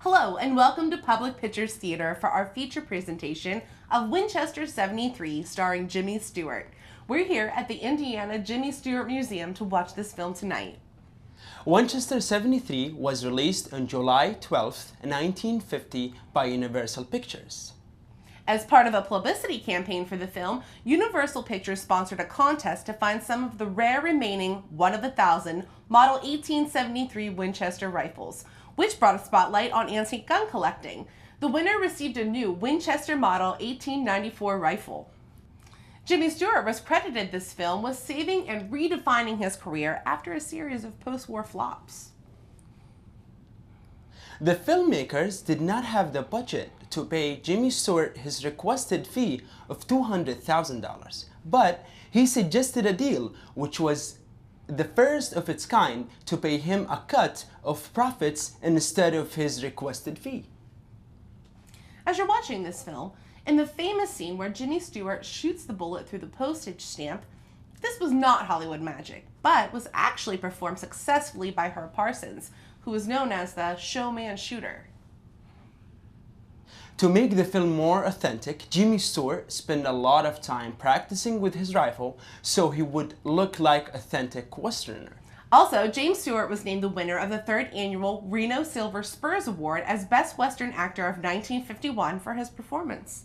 Hello and welcome to Public Pictures Theater for our feature presentation of Winchester 73 starring Jimmy Stewart. We're here at the Indiana Jimmy Stewart Museum to watch this film tonight. Winchester 73 was released on July 12, 1950 by Universal Pictures. As part of a publicity campaign for the film, Universal Pictures sponsored a contest to find some of the rare remaining 1 of 1,000 Model 1873 Winchester rifles, which brought a spotlight on antique gun collecting. The winner received a new Winchester Model 1894 rifle. Jimmy Stewart was credited this film with saving and redefining his career after a series of post-war flops. The filmmakers did not have the budget to pay Jimmy Stewart his requested fee of $200,000, but he suggested a deal which was the first of its kind to pay him a cut of profits instead of his requested fee. As you're watching this film, in the famous scene where Jimmy Stewart shoots the bullet through the postage stamp, this was not Hollywood magic, but was actually performed successfully by Herb Parsons, who is known as the showman shooter. To make the film more authentic, Jimmy Stewart spent a lot of time practicing with his rifle so he would look like authentic Westerner. Also, James Stewart was named the winner of the 3rd annual Reno Silver Spurs Award as Best Western Actor of 1951 for his performance.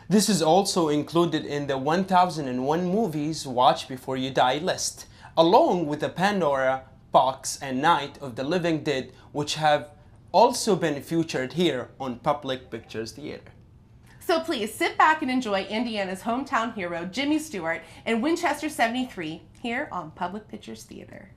This is also included in the 1001 Movies Watch Before You Die list, along with the Pandora Box and Night of the Living Dead, which have also been featured here on Public Pictures Theater. So please sit back and enjoy Indiana's hometown hero, Jimmy Stewart, and Winchester 73 here on Public Pictures Theater.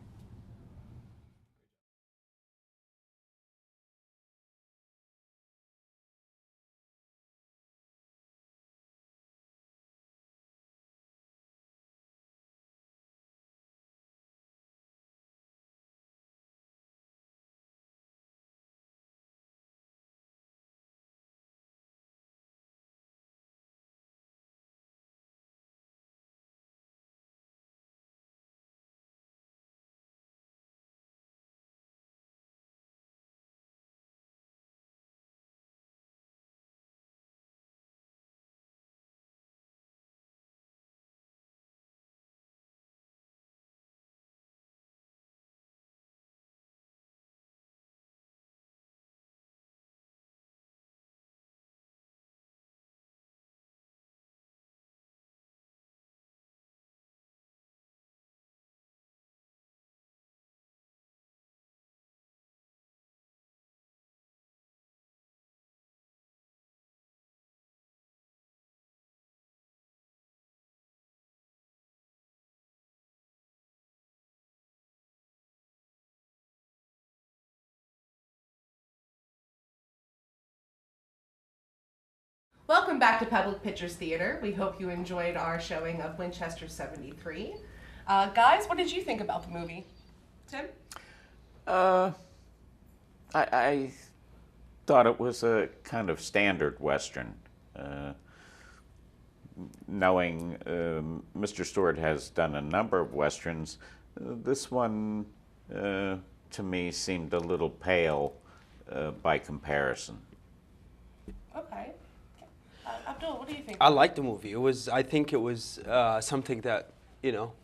Welcome back to Public Pictures Theater. We hope you enjoyed our showing of Winchester 73. Guys, what did you think about the movie? Tim? I thought it was a kind of standard Western. Knowing Mr. Stewart has done a number of Westerns, this one to me seemed a little pale by comparison. Okay. Abdul, what do you think? I liked the movie. I think it was something that,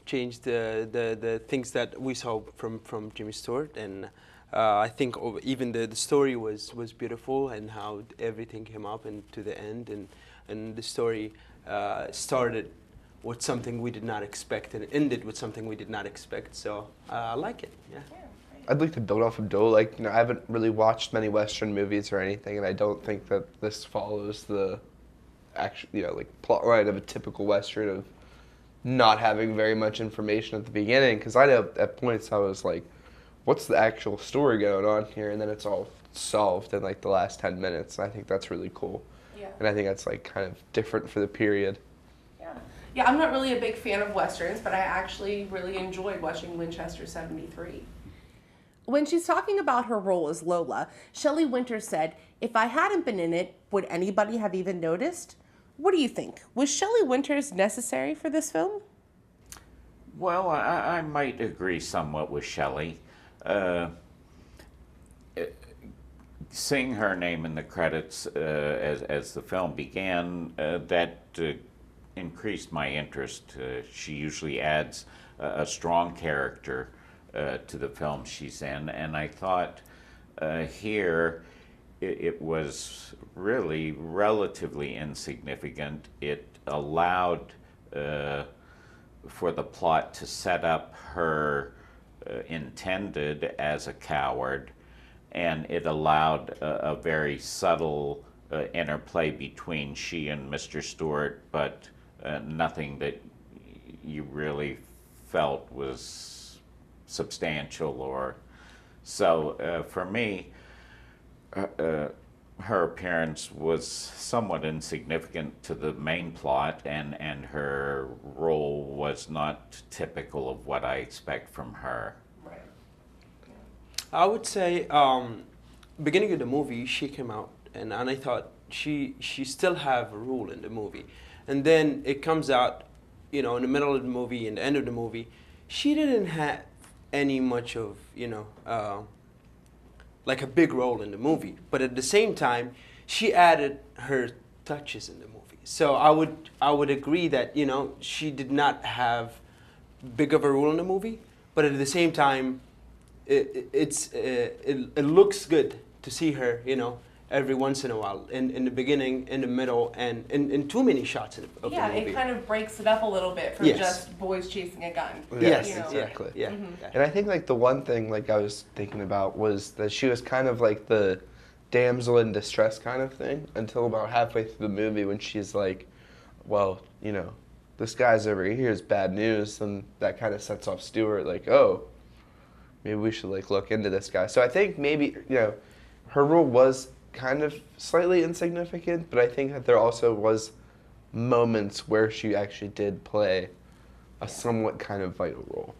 changed the things that we saw from Jimmy Stewart, and I think even the story was beautiful, and how everything came up and to the end, and the story started with something we did not expect and ended with something we did not expect. So I like it. Yeah. I'd like to build off of Abdul. I haven't really watched many Western movies or anything, and I don't think that this follows the plot line of a typical Western of not having very much information at the beginning. Because I know at points I was like, what's the actual story going on here? And then it's all solved in like the last 10 minutes. And I think that's really cool. Yeah. And I think that's like kind of different for the period. Yeah, I'm not really a big fan of Westerns, but I actually really enjoyed watching Winchester 73. When she's talking about her role as Lola, Shelley Winters said, "If I hadn't been in it, would anybody have even noticed?" What do you think? Was Shelley Winters necessary for this film? Well, I might agree somewhat with Shelley. seeing her name in the credits as the film began, that increased my interest. She usually adds a strong character to the film she's in, and I thought here it was really relatively insignificant. It allowed for the plot to set up her intended as a coward, and it allowed a very subtle interplay between she and Mr. Stewart, but nothing that you really felt was substantial. Or so for me, her appearance was somewhat insignificant to the main plot, and her role was not typical of what I expect from her. Right. I would say, beginning of the movie, she came out, and I thought she still have a role in the movie, and then it comes out, in the middle of the movie and the end of the movie, she didn't have any much of like a big role in the movie, but at the same time, she added her touches in the movie. So I would agree that she did not have big of a role in the movie, but at the same time, it looks good to see her, every once in a while, in the beginning, in the middle, and in too many shots of the movie. Yeah, it kind of breaks it up a little bit from Yes. just boys chasing a gun. Yes, exactly. Yeah. And I think like the one thing like I was thinking about was that she was kind of like the damsel in distress kind of thing until about halfway through the movie when she's like, well, this guy's over here is bad news, and that kind of sets off Stewart like, oh, maybe we should like look into this guy. So I think maybe, her role was kind of slightly insignificant, but I think that there also was moments where she actually did play a somewhat kind of vital role.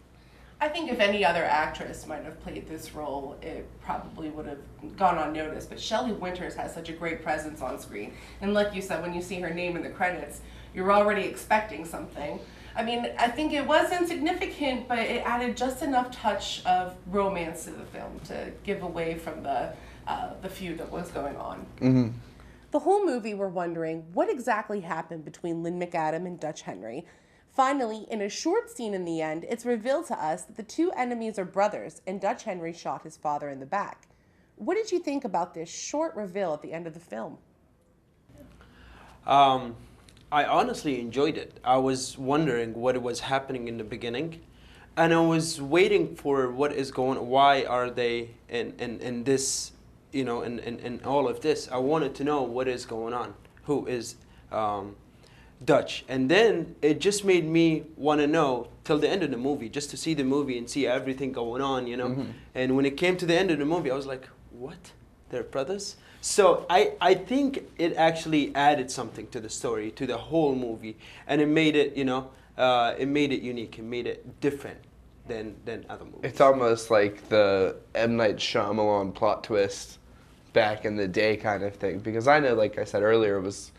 I think if any other actress might have played this role, it probably would have gone unnoticed. But Shelley Winters has such a great presence on screen. And like you said, when you see her name in the credits, you're already expecting something. I mean, I think it was insignificant, but it added just enough touch of romance to the film to give away from the feud that was going on. Mm-hmm. The whole movie we're wondering what exactly happened between Lynn McAdam and Dutch Henry. Finally, in a short scene in the end, it's revealed to us that the two enemies are brothers and Dutch Henry shot his father in the back. What did you think about this short reveal at the end of the film? I honestly enjoyed it. I was wondering what was happening in the beginning, and I was waiting for why are they in this, in all of this. I wanted to know what is going on, who is Dutch. And then it just made me want to know till the end of the movie, just to see the movie and see everything going on, Mm-hmm. And when it came to the end of the movie, I was like, what? They're brothers? So I think it actually added something to the story, to the whole movie, and it made it, it made it unique. It made it different than other movies. It's almost like the M. Night Shyamalan plot twist back in the day kind of thing. Because I know, like I said earlier, it was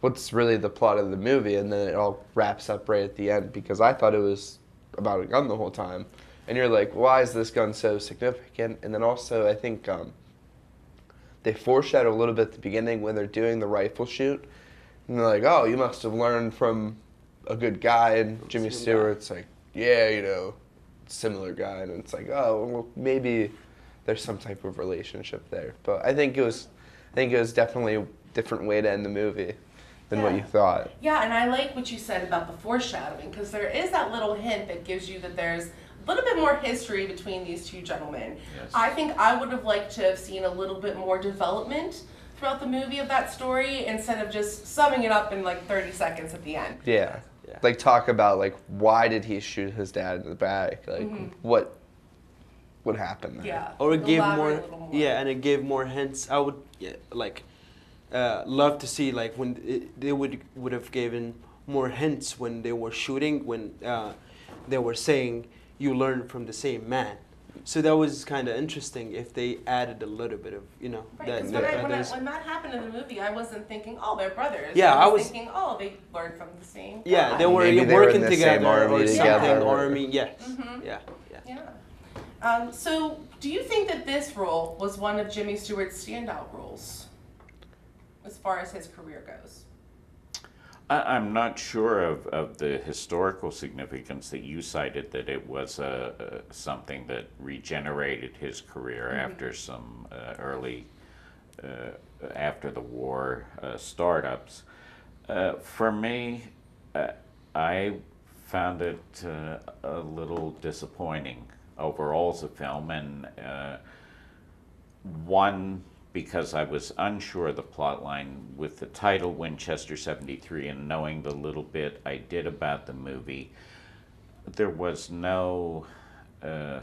what's really the plot of the movie, and then it all wraps up right at the end. Because I thought it was about a gun the whole time. And you're like, why is this gun so significant? And then also, I think they foreshadow a little bit at the beginning when they're doing the rifle shoot. And they're like, oh, you must have learned from a good guy. And Jimmy Stewart's like, yeah, similar guy. And it's like, oh, well, maybe there's some type of relationship there. But I think it was definitely a different way to end the movie than what you thought. Yeah, and I like what you said about the foreshadowing, because there is that little hint that gives you that there's a little bit more history between these two gentlemen. Yes. I think I would have liked to have seen a little bit more development throughout the movie of that story instead of just summing it up in like 30 seconds at the end. Yeah. Yeah. Like talk about like why did he shoot his dad in the back? Like what happened there? Yeah. Or it gave Elaborate more, a little more. yeah, and it gave more hints. I would love to see like when they would have given more hints when they were shooting, when they were saying you learn from the same man. So that was kind of interesting if they added a little bit of, Right, because when that happened in the movie, I wasn't thinking, oh, they're brothers. Yeah, I was thinking, oh, they learned from the same yeah, guy. they were Maybe they were working in the together same army or together. something. Army, yes, Mhm. yeah. Yeah. So, do you think that this role was one of Jimmy Stewart's standout roles, as far as his career goes? I'm not sure of the historical significance that you cited, that it was something that regenerated his career after some early, after the war startups. For me, I found it a little disappointing overall as a film, and one, because I was unsure of the plot line with the title Winchester 73 and knowing the little bit I did about the movie, there was no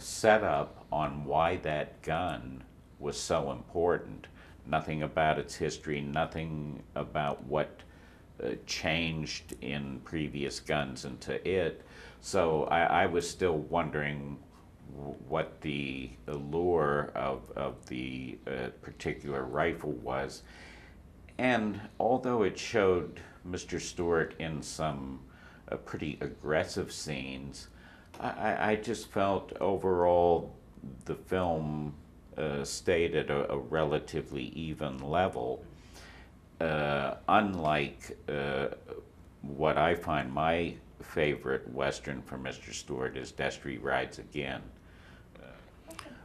setup on why that gun was so important. Nothing about its history, nothing about what changed in previous guns into it. So I was still wondering what the allure of the particular rifle was. And although it showed Mr. Stewart in some pretty aggressive scenes, I just felt overall the film stayed at a relatively even level. Unlike what I find my favorite Western from Mr. Stewart is Destry Rides Again.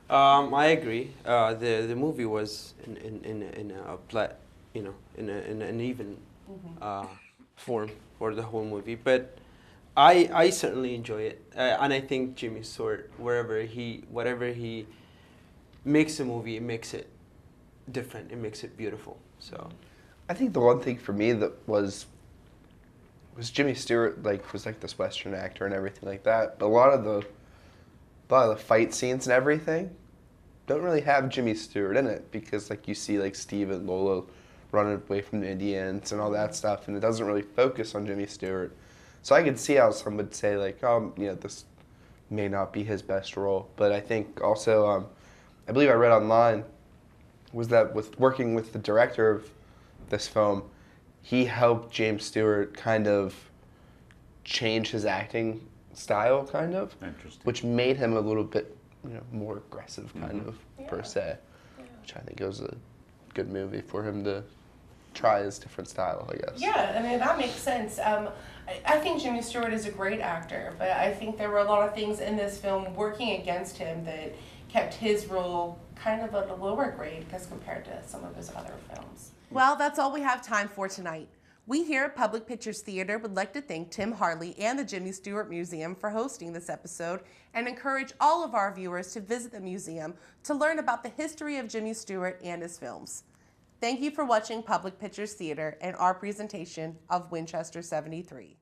I agree. The movie was in a in an even form for the whole movie, but I certainly enjoy it, and I think Jimmy Stewart, whatever he makes a movie, it makes it different. It makes it beautiful. So I think the one thing for me that was Jimmy Stewart was like this Western actor and everything like that, but a lot of the fight scenes and everything don't really have Jimmy Stewart in it, because you see Steve and Lola running away from the Indians and all that stuff, and it doesn't really focus on Jimmy Stewart. So I could see how some would say this may not be his best role, but I think also I believe I read online was that with working with the director of this film, he helped James Stewart kind of change his acting style, kind of, which made him a little bit more aggressive, kind of, per se, which I think was a good movie for him to try his different style, I guess. Yeah, I mean, that makes sense. I think Jimmy Stewart is a great actor, but I think there were a lot of things in this film working against him that kept his role kind of at a lower grade as compared to some of his other films. Well, that's all we have time for tonight. We here at Public Pictures Theater would like to thank Tim Harley and the Jimmy Stewart Museum for hosting this episode, and encourage all of our viewers to visit the museum to learn about the history of Jimmy Stewart and his films. Thank you for watching Public Pictures Theater and our presentation of Winchester 73.